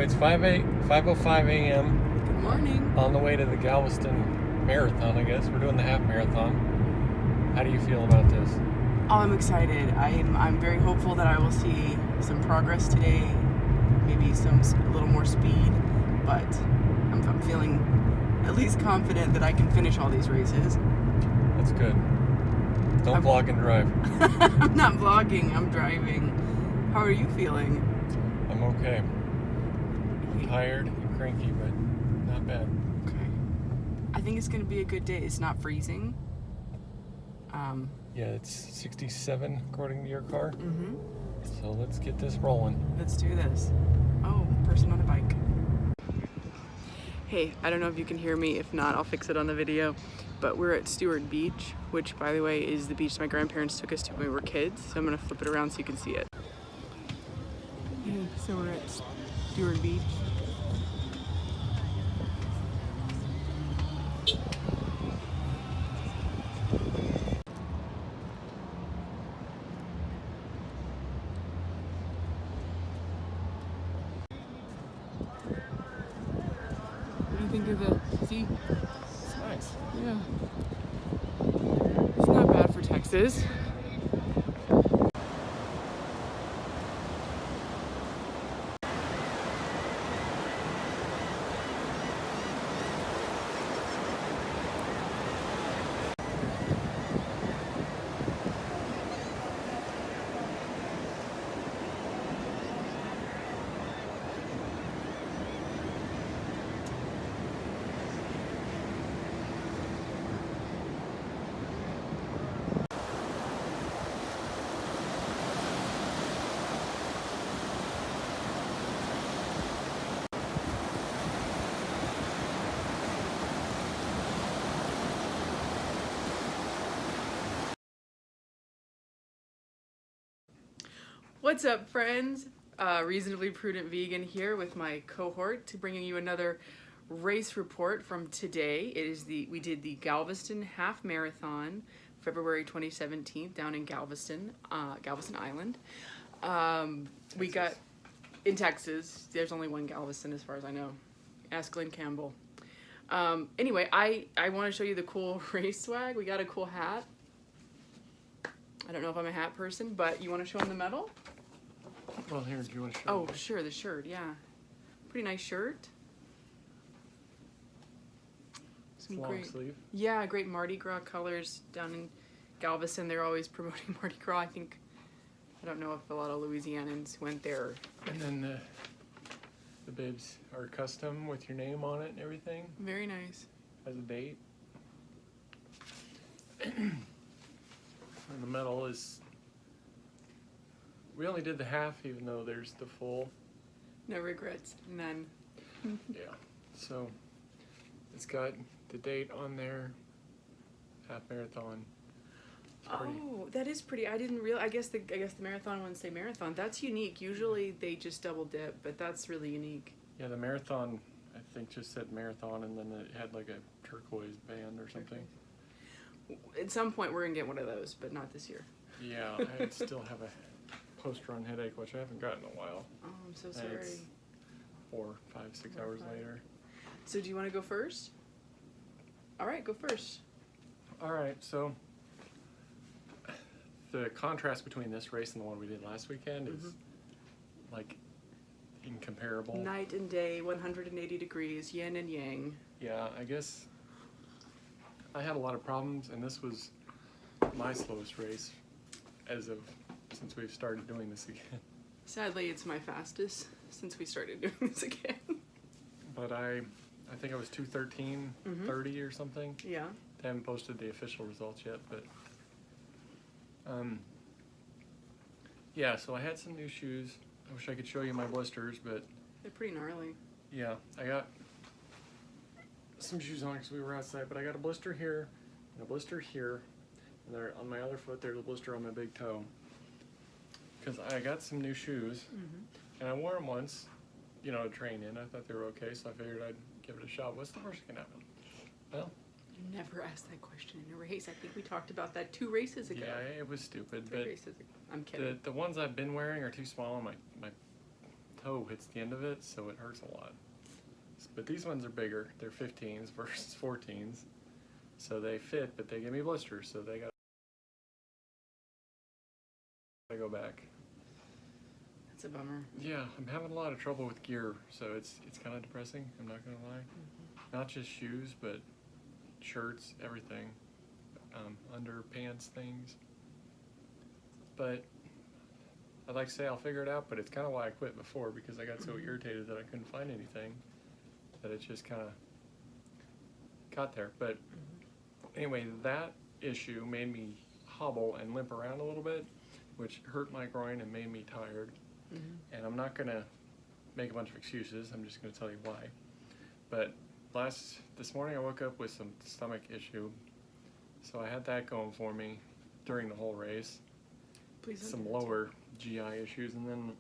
it's 5:05 a.m. Good morning. On the way to the Galveston marathon, I guess. We're doing the half marathon. How do you feel about this? Oh, I'm excited. I'm very hopeful that I will see some progress today, maybe a little more speed, but I'm feeling at least confident that I can finish all these races. That's good. Don't vlog and drive. I'm not vlogging, I'm driving. How are you feeling? I'm okay. I'm tired and cranky, but not bad. Okay. I think it's going to be a good day. It's not freezing. Yeah, it's 67 according to your car. Mm-hmm. So let's get this rolling. Let's do this. Oh, person on a bike. Hey, I don't know if you can hear me. If not, I'll fix it on the video. But we're at Stewart Beach, which, by the way, is the beach my grandparents took us to when we were kids. So I'm going to flip it around so you can see it. Yeah, so we're at Stewart Beach. What do you think of the sea? It's nice. Yeah. It's not bad for Texas. What's up, friends? Reasonably Prudent Vegan here with my cohort to bringing you another race report from today. We did the Galveston Half Marathon, February 2017, down in Galveston Island. We got in Texas. There's only one Galveston as far as I know. Ask Glenn Campbell. Anyway, I want to show you the cool race swag. We got a cool hat. I don't know if I'm a hat person, but you want to show them the medal? Well, here, do you want to show Oh, me? sure, the shirt, yeah. Pretty nice shirt. Some Long great, sleeve. yeah, great Mardi Gras colors down in Galveston. They're always promoting Mardi Gras. I don't know if a lot of Louisianans went there. And then the bibs are custom with your name on it and everything. Very nice. Has a date. And the medal is, we only did the half even though there's the full. No regrets, none. Yeah, so it's got the date on there, half marathon. Oh, that is pretty. I didn't realize. I guess the marathon wouldn't say marathon. That's unique. Usually they just double dip, but that's really unique. Yeah, the marathon I think just said marathon and then it had like a turquoise band or something. At some point we're gonna get one of those, but not this year. Yeah, I still have a post-run headache, which I haven't gotten in a while. Oh, I'm so And sorry. it's 4, 5, 6 hours later. So do you want to go first? All right, go first. All right, so the contrast between this race and the one we did last weekend is like incomparable. Night and day, 180 degrees, yin and yang. Yeah, I guess I had a lot of problems, and this was my slowest race since we've started doing this again. Sadly, it's my fastest since we started doing this again. But I think I was 2:13:30 or something. Yeah. They haven't posted the official results yet, but yeah. So I had some new shoes. I wish I could show you my blisters, but They're pretty gnarly. yeah, I got some shoes on because we were outside. But I got a blister here and a blister here, and there on my other foot. There's a blister on my big toe because I got some new shoes, and I wore them once, to train in. I thought they were okay, so I figured I'd give it a shot. What's the worst that can happen? Well, You never asked that question in a race. I think we talked about that 2 races ago. yeah, it was stupid. 3 But races ago. I'm kidding. the ones I've been wearing are too small, and my toe hits the end of it, so it hurts a lot. But these ones are bigger. They're 15s versus 14s. So they fit, but they give me blisters, so they gotta go back. That's a bummer. Yeah, I'm having a lot of trouble with gear, so it's kind of depressing, I'm not gonna lie. Not just shoes, but shirts, everything. Underpants things. But I'd like to say I'll figure it out, but it's kind of why I quit before, because I got so irritated that I couldn't find anything, that it just kind of got there. But anyway, that issue made me hobble and limp around a little bit, which hurt my groin and made me tired. And I'm not gonna make a bunch of excuses, I'm just gonna tell you why. But this morning I woke up with some stomach issue, so I had that going for me during the whole race. Please don't Some do that to lower GI issues, and then,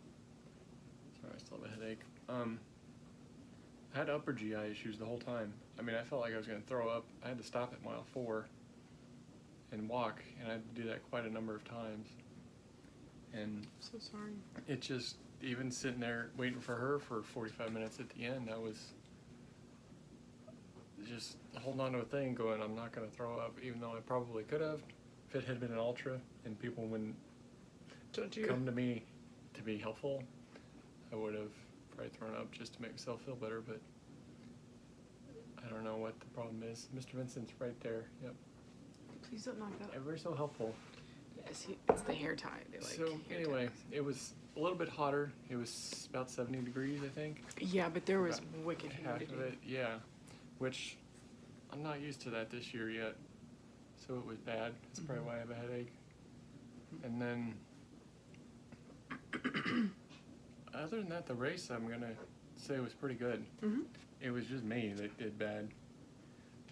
sorry, I still have a headache. I had upper GI issues the whole time. I mean, I felt like I was gonna throw up. I had to stop at mile 4 and walk, and I had to do that quite a number of times. And so sorry. it just, even sitting there waiting for her for 45 minutes at the end, I was just holding on to a thing going, I'm not going to throw up, even though I probably could have. If it had been an ultra and people wouldn't come to me to be helpful, I would have probably thrown up just to make myself feel better, but I don't know what the problem is. Mr. Vincent's right there. Yep. Please don't knock that up. Everybody's so helpful. Yes, it's the hair tie. They like So hair anyway, ties. it was a little bit hotter. It was about 70 degrees, I think. Yeah, but there was About wicked half humidity. of it, yeah. Which I'm not used to that this year yet, so it was bad. That's probably why I have a headache. And then, other than that, the race I'm gonna say was pretty good. It was just me that did bad.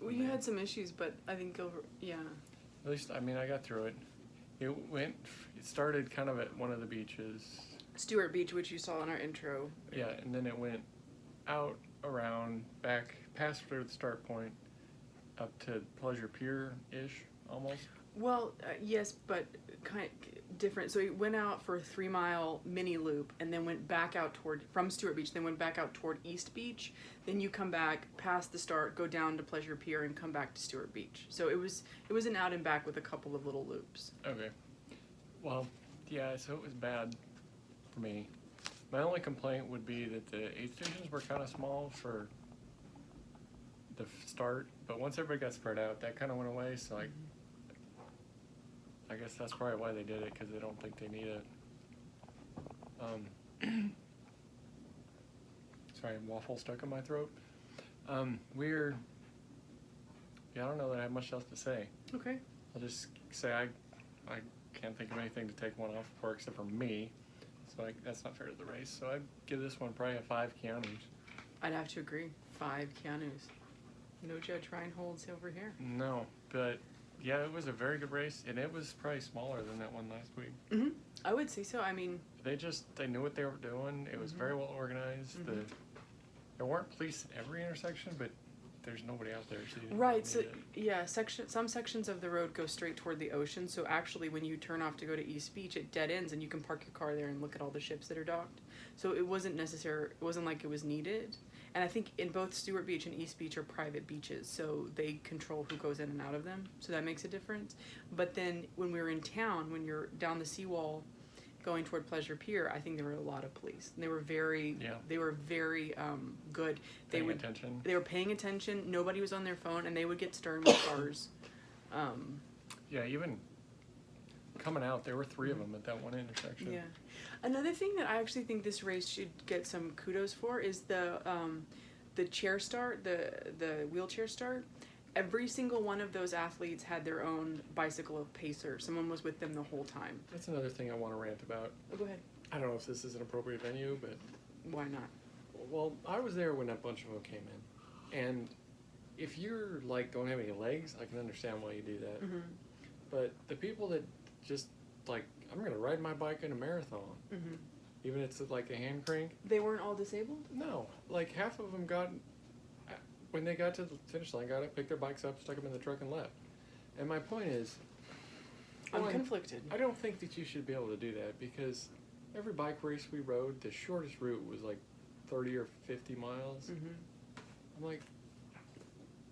Well, you had some issues, but I think yeah. At least, I mean, I got through it. It started kind of at one of the beaches. Stewart Beach, which you saw in our intro. Yeah, and then it went out, around, back, past the start point, up to Pleasure Pier-ish, almost. Well, yes, but kind of different. So it went out for a 3-mile mini loop, and then went back out from Stewart Beach, then went back out toward East Beach. Then you come back past the start, go down to Pleasure Pier, and come back to Stewart Beach. So it was an out and back with a couple of little loops. Okay. Well, yeah, so it was bad for me. My only complaint would be that the aid stations were kind of small for the start, but once everybody got spread out, that kind of went away, so I guess that's probably why they did it, because they don't think they need it. Sorry, waffle stuck in my throat. I don't know that I have much else to say. Okay. I'll just say I can't think of anything to take one off for except for me, so that's not fair to the race. So I'd give this one probably a 5 Keanu's. I'd have to agree. 5 Keanu's. No Judge Reinhold's over here. No, but yeah, it was a very good race, and it was probably smaller than that one last week. I would say so. I mean, they knew what they were doing. It was very well organized. There weren't police at every intersection, but there's nobody out there. So right. So yeah, some sections of the road go straight toward the ocean. So actually, when you turn off to go to East Beach, it dead ends, and you can park your car there and look at all the ships that are docked. So it wasn't necessary. It wasn't like it was needed. And I think in both Stewart Beach and East Beach are private beaches, so they control who goes in and out of them. So that makes a difference. But then when we were in town, when you're down the seawall, going toward Pleasure Pier, I think there were a lot of police. And they were very good. They were paying attention. Nobody was on their phone, and they would get stern with cars. Yeah, even coming out, there were 3 of them at that one intersection. Yeah. Another thing that I actually think this race should get some kudos for is the chair start, the wheelchair start. Every single one of those athletes had their own bicycle pacer. Someone was with them the whole time. That's another thing I want to rant about. Oh, go ahead. I don't know if this is an appropriate venue, but... Why not? Well, I was there when a bunch of them came in. And if you're, don't have any legs, I can understand why you do that. But the people that just, I'm going to ride my bike in a marathon, even if it's a hand crank. They weren't all disabled? No. Half of them when they got to the finish line, got up, picked their bikes up, stuck them in the truck, and left. And my point is... I'm conflicted. I don't think that you should be able to do that, because every bike race we rode, the shortest route was like 30 or 50 miles. Mm-hmm. I'm like,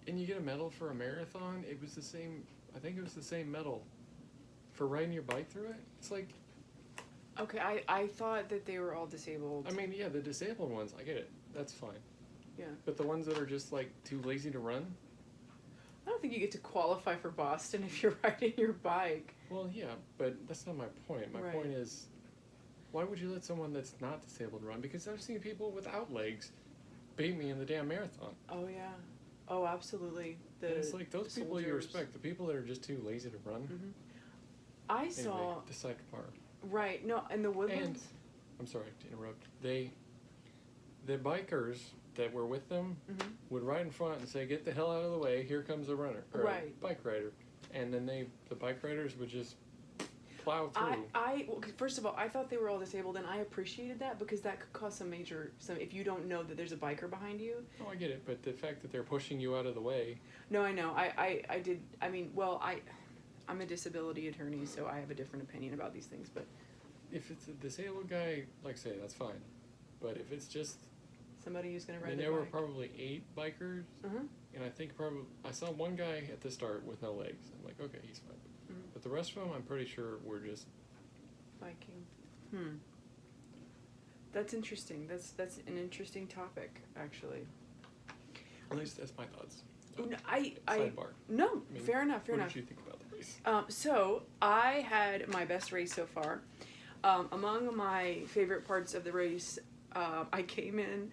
and you get a medal for a marathon? It was the same, I think it was the same medal for riding your bike through it. It's like... Okay, I thought that they were all disabled. I mean, yeah, the disabled ones, I get it. That's fine. Yeah. But the ones that are just, like, too lazy to run? I don't think you get to qualify for Boston if you're riding your bike. Well, yeah, but that's not my point. My Right. point is, why would you let someone that's not disabled run? Because I've seen people without legs beat me in the damn marathon. Oh, yeah. Oh, absolutely. And it's like, those people you soldiers. respect. The people that are just too lazy to run. Mm-hmm. I Anyway, saw... the sidecar. Right, no, and the Woodlands... I'm sorry to interrupt. The bikers that were with them Mm-hmm. would ride in front and say, "Get the hell out of the way! Here comes a runner or Right. a bike rider," and then the bike riders would just plow through. Well, first of all, I thought they were all disabled, and I appreciated that because that could cause some if you don't know that there's a biker behind you. Oh, I get it, but the fact that they're pushing you out of the way. No, I know. I did. I mean, well, I'm a disability attorney, so I have a different opinion about these things. But if it's a disabled guy, like I say, that's fine. But if it's just somebody who's gonna ride and their there were bike. probably 8 bikers, Uh-huh. and I think I saw one guy at the start with no legs. I'm like, okay, he's fine. Mhm. But the rest of them, I'm pretty sure were just Biking. That's interesting. That's an interesting topic, actually. At least that's my thoughts. No, Sidebar. No, I mean, fair enough. Fair what enough. did you think about the race? So I had my best race so far. Among my favorite parts of the race, I came in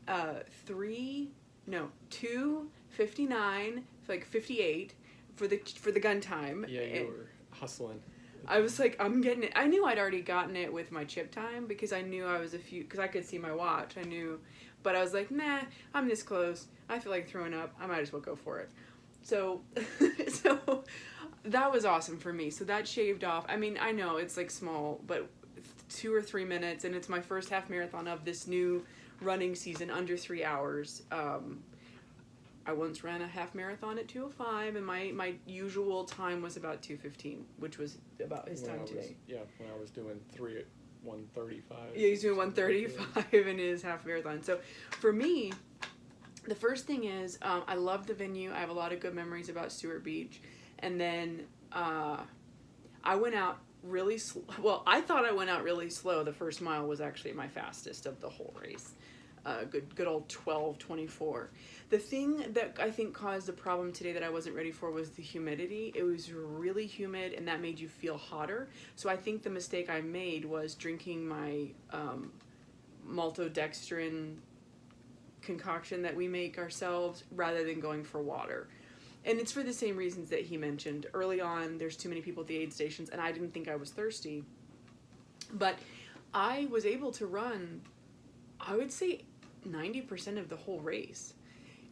2:59, like 58 for the gun time. Yeah, you were hustling. I was like, I'm getting it. I knew I'd already gotten it with my chip time because I knew I was because I could see my watch. I knew, but I was like, nah, I'm this close. I feel like throwing up. I might as well go for it. So, so that was awesome for me. So that shaved off. I mean, I know it's like small, but 2 or 3 minutes, and it's my first half marathon of this new running season under 3 hours. I once ran a half marathon at 2:05, and my usual time was about 2:15, which was about his time today. Yeah, when I was doing 3 at 1:35. Yeah, he's doing 1:35 in his half marathon. So for me, the first thing is I love the venue. I have a lot of good memories about Stewart Beach. And then I went out really slow. Well, I thought I went out really slow. The first mile was actually my fastest of the whole race. Good old 12:24. The thing that I think caused the problem today that I wasn't ready for was the humidity. It was really humid, and that made you feel hotter. So I think the mistake I made was drinking my maltodextrin concoction that we make ourselves rather than going for water. And it's for the same reasons that he mentioned. Early on, there's too many people at the aid stations, and I didn't think I was thirsty. But I was able to run, I would say, 90% of the whole race,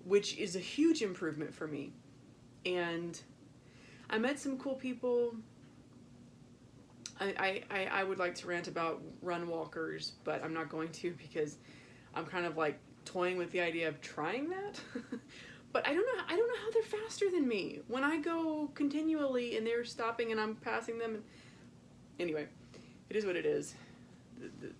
which is a huge improvement for me. And I met some cool people. I would like to rant about run walkers, but I'm not going to because I'm kind of like toying with the idea of trying that. But I don't know how they're faster than me when I go continually and they're stopping and I'm passing them. Anyway, it is what it is. The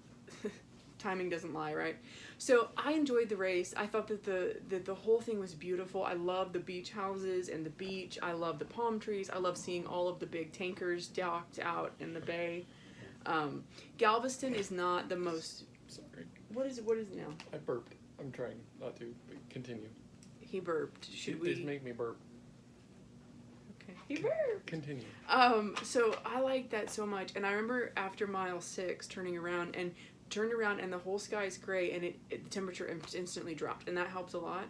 timing doesn't lie, right? So I enjoyed the race. I thought that the whole thing was beautiful. I love the beach houses and the beach. I love the palm trees. I love seeing all of the big tankers docked out in the bay. Galveston is not the most... Sorry. What is it now? I burped. I'm trying not to, but continue. He burped. Should Just we... make me burp. Okay. He burped. Continue. So I liked that so much. And I remember after mile 6 turning around and the whole sky is gray and the temperature instantly dropped, and that helped a lot.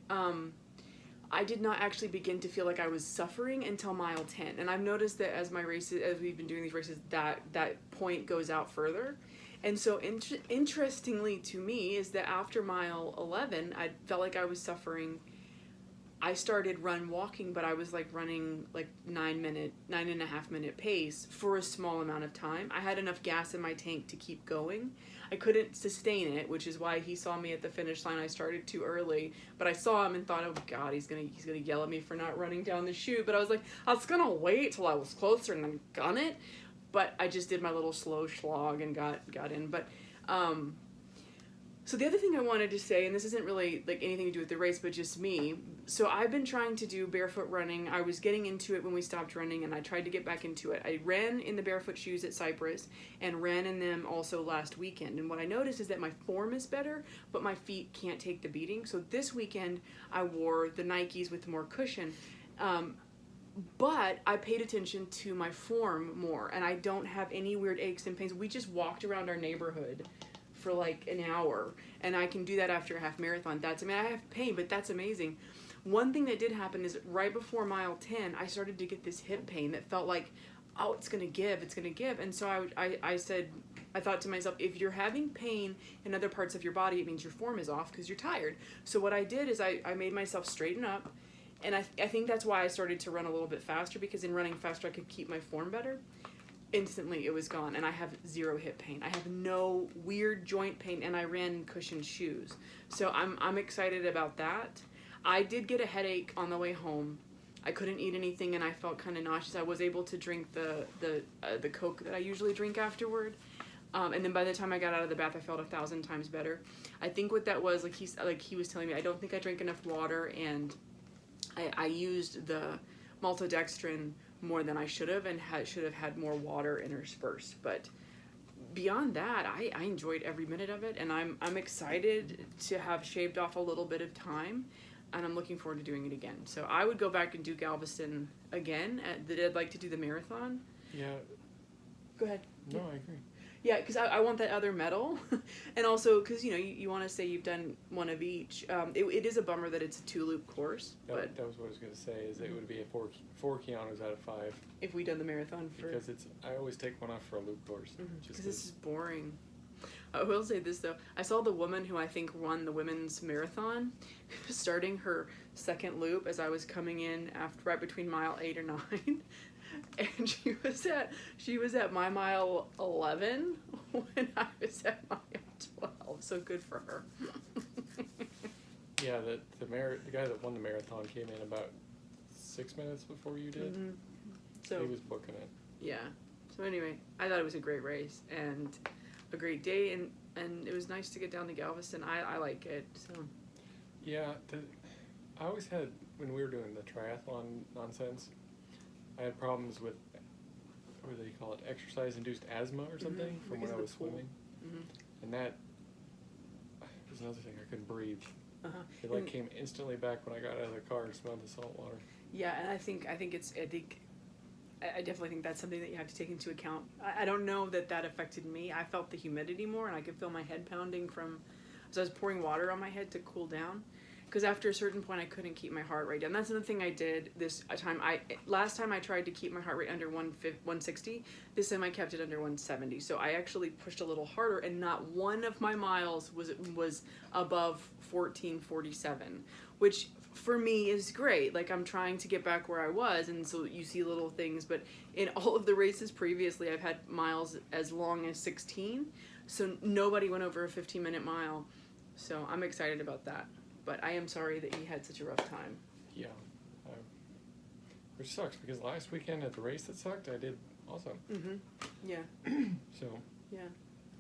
I did not actually begin to feel like I was suffering until mile 10, and I've noticed that as we've been doing these races, that point goes out further. And so interestingly to me is that after mile 11, I felt like I was suffering. I started walking, but I was like running like 9.5 minute pace for a small amount of time. I had enough gas in my tank to keep going. I couldn't sustain it, which is why he saw me at the finish line. I started too early, but I saw him and thought, oh God, he's gonna yell at me for not running down the chute. But I was like, I was gonna wait till I was closer and then gun it. but I just did my little slow slog and got in. But so the other thing I wanted to say, and this isn't really like anything to do with the race, but just me. So I've been trying to do barefoot running. I was getting into it when we stopped running, and I tried to get back into it. I ran in the barefoot shoes at Cypress and ran in them also last weekend. And what I noticed is that my form is better, but my feet can't take the beating. So this weekend I wore the Nikes with more cushion. But I paid attention to my form more, and I don't have any weird aches and pains. We just walked around our neighborhood for like an hour, and I can do that after a half marathon. I have pain, but that's amazing. One thing that did happen is right before mile 10, I started to get this hip pain that felt like, oh, it's gonna give. And so I thought to myself, if you're having pain in other parts of your body, it means your form is off because you're tired. So what I did is I made myself straighten up, and I think that's why I started to run a little bit faster, because in running faster I could keep my form better. Instantly it was gone, and I have zero hip pain. I have no weird joint pain, and I ran in cushioned shoes. So I'm excited about that. I did get a headache on the way home. I couldn't eat anything, and I felt kind of nauseous. I was able to drink the Coke that I usually drink afterward. And then by the time I got out of the bath, I felt 1,000 times better. I think what that was, like he was telling me, I don't think I drank enough water, and I used the maltodextrin more than I should have, and should have had more water interspersed. But beyond that, I enjoyed every minute of it, and I'm excited to have shaved off a little bit of time, and I'm looking forward to doing it again. So I would go back and do Galveston again. I'd like to do the marathon. Yeah. Go ahead. No, I agree. Yeah, because I want that other medal, and also because you want to say you've done one of each. It is a bummer that it's a 2-loop course, but that was what I was going to say. Is it would be a four kilometers out of 5. if we done the marathon Because I always take one off for a loop course. because this is boring. I will say this though, I saw the woman who I think won the women's marathon, starting her second loop as I was coming in right between mile 8 or 9. And she was at my mile 11 when I was at mile 12. So good for her. Yeah, the guy that won the marathon came in about 6 minutes before you did. Mm-hmm. So he was booking it. Yeah. So anyway, I thought it was a great race and a great day, and it was nice to get down to Galveston. I like it. So. Yeah, I always had, when we were doing the triathlon nonsense, I had problems with, what do they call it, exercise-induced asthma or something from when I was swimming. Mm-hmm. And that was another thing, I couldn't breathe. Uh-huh. It came instantly back when I got out of the car and smelled the salt water. Yeah, and I definitely think that's something that you have to take into account. I don't know that affected me. I felt the humidity more, and I could feel my head pounding as I was pouring water on my head to cool down. Because after a certain point, I couldn't keep my heart rate down. That's another thing I did this time. Last time I tried to keep my heart rate under 160. This time I kept it under 170. So I actually pushed a little harder, and not one of my miles was above 1447, which for me is great. Like, I'm trying to get back where I was, and so you see little things. But in all of the races previously, I've had miles as long as 16. So nobody went over a 15-minute mile. So I'm excited about that. But I am sorry that he had such a rough time. Yeah. Which sucks, because last weekend at the race that sucked, I did awesome. Mm-hmm. Yeah. So. Yeah.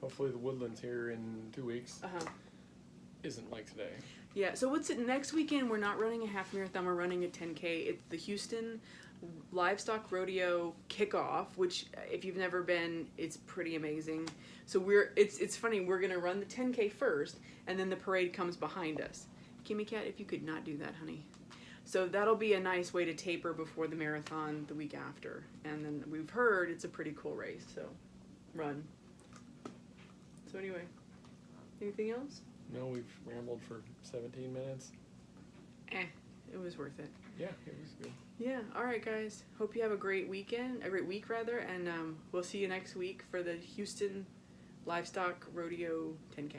Hopefully the Woodlands here in 2 weeks isn't like today. Yeah, so next weekend we're not running a half marathon, we're running a 10K. It's the Houston Livestock Rodeo Kickoff, which if you've never been, it's pretty amazing. So it's funny, we're gonna run the 10K first, and then the parade comes behind us. Kimmy Cat, if you could not do that, honey. So that'll be a nice way to taper before the marathon the week after. And then we've heard it's a pretty cool race, so run. So anyway, anything else? No, we've rambled for 17 minutes. It was worth it. Yeah, it was good. Yeah, all right, guys. Hope you have a great week, and we'll see you next week for the Houston Livestock Rodeo 10K.